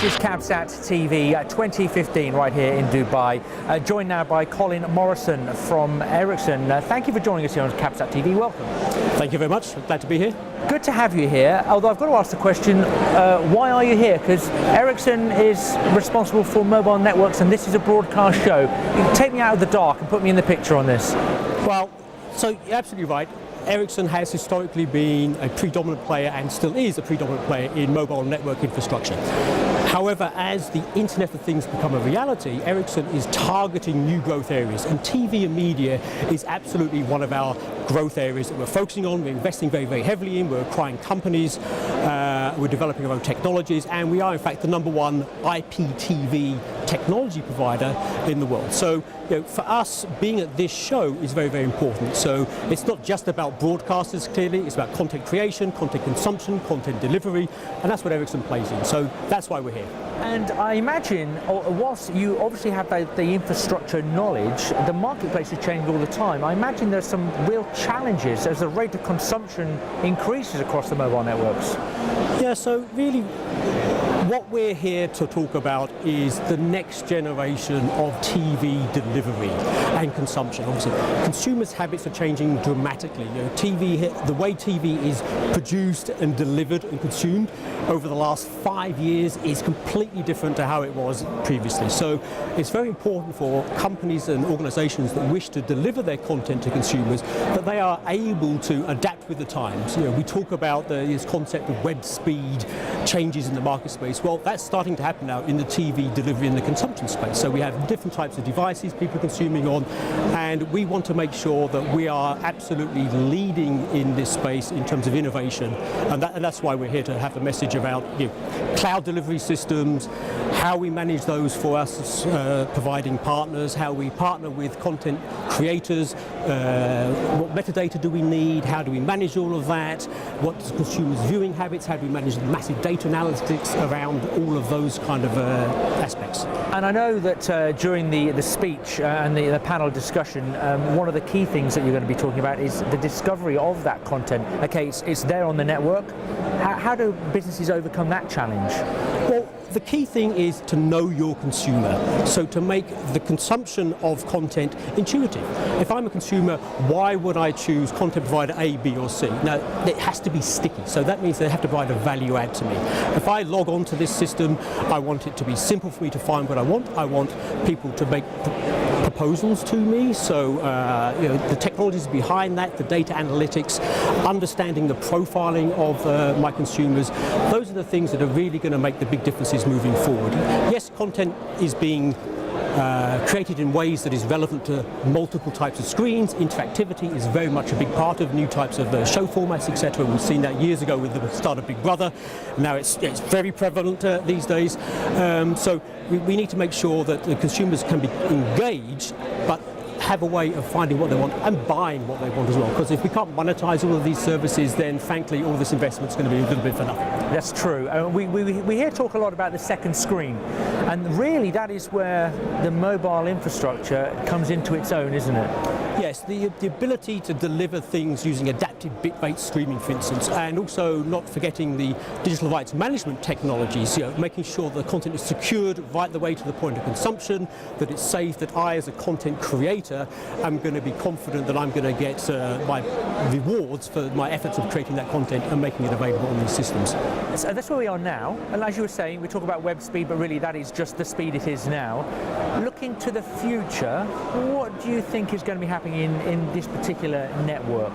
This is CabSat TV 2015 right here in Dubai. Joined now by Colin Morrison from Ericsson. Thank you for joining us here on CabSat TV. Welcome. Thank you very much. Glad to be here. Good to have you here. Although I've got to ask the question, why are you here? Because Ericsson is responsible for mobile networks and this is a broadcast show. Take me out of the dark and put me in the picture on this. Well, so you're absolutely right. Ericsson has historically been a predominant player and still is a predominant player in mobile network infrastructure. However, as the Internet of Things become a reality, Ericsson is targeting new growth areas, and TV and media is absolutely one of our growth areas that we're focusing on. We're investing very, very heavily in. We're acquiring companies, we're developing our own technologies, and we are in fact the #1 IPTV technology provider in the world. So, for us, being at this show is very, very important. So it's not just about broadcasters, clearly, it's about content creation, content consumption, content delivery, and that's what Ericsson plays in. So that's why we're here. And I imagine, whilst you obviously have the infrastructure knowledge, the marketplace is changing all the time. I imagine there's some real challenges as the rate of consumption increases across the mobile networks. Yeah, so really, what we're here to talk about is the next generation of TV delivery and consumption. Obviously, consumers' habits are changing dramatically. The way TV is produced and delivered and consumed over the last 5 years is completely different to how it was previously. So it's very important for companies and organizations that wish to deliver their content to consumers that they are able to adapt with the times. We talk about this concept of web speed changes in the market space. Well, that's starting to happen now in the TV delivery and the consumption space. So we have different types of devices people are consuming on, and we want to make sure that we are absolutely leading in this space in terms of innovation, and that's why we're here to have a message about cloud delivery systems, how we manage those for us providing partners, how we partner with content creators, what metadata do we need, how do we manage all of that, what's consumers' viewing habits, how do we manage the massive data analytics around all of those kind of aspects. And I know that during the speech and the panel discussion, one of the key things that you're going to be talking about is the discovery of that content. Okay, it's there on the network. How do businesses overcome that challenge? Well, the key thing is to know your consumer, so to make the consumption of content intuitive. If I'm a consumer, why would I choose content provider A, B or C? Now, it has to be sticky, so that means they have to provide a value add to me. If I log on to this system, I want it to be simple for me to find what I want. I want people to make proposals to me, so the technologies behind that, the data analytics, understanding the profiling of my consumers, those are the things that are really going to make the big differences moving forward. Yes, content is being created in ways that is relevant to multiple types of screens. Interactivity is very much a big part of new types of show formats, etc. We've seen that years ago with the start of Big Brother. Now it's very prevalent these days. So we need to make sure that the consumers can be engaged, but have a way of finding what they want and buying what they want as well. Because if we can't monetize all of these services, then frankly all this investment is going to be a little bit for nothing. That's true. We hear talk a lot about the second screen, and really that is where the mobile infrastructure comes into its own, isn't it? Yes, the ability to deliver things using adaptive bit-based streaming, for instance, and also not forgetting the digital rights management technologies, making sure the content is secured right the way to the point of consumption, that it's safe, that I as a content creator am going to be confident that I'm going to get my rewards for my efforts of creating that content and making it available on these systems. So that's where we are now, and as you were saying, we talk about web speed, but really that is just the speed it is now. Looking to the future, what do you think is going to be happening in this particular network?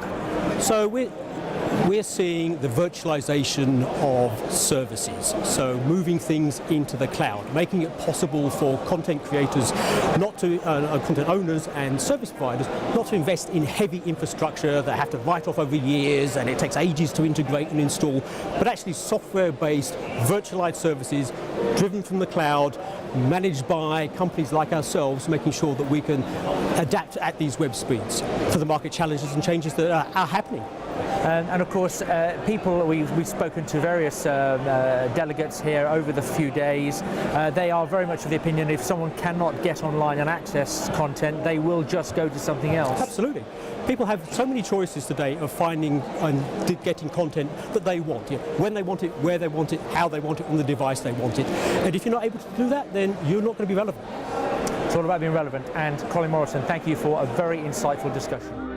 So we're seeing the virtualization of services, so moving things into the cloud, making it possible for content creators, content owners and service providers not to invest in heavy infrastructure that have to write off over years and it takes ages to integrate and install, but actually software-based virtualized services driven from the cloud, managed by companies like ourselves, making sure that we can adapt at these web speeds for the market challenges and changes that are happening. And of course, we've spoken to various delegates here over the few days. They are very much of the opinion if someone cannot get online and access content, they will just go to something else. Absolutely. People have so many choices today of finding and getting content that they want, when they want it, where they want it, how they want it, on the device they want it. And if you're not able to do that, then you're not going to be relevant. It's all about being relevant. And Colin Morrison, thank you for a very insightful discussion.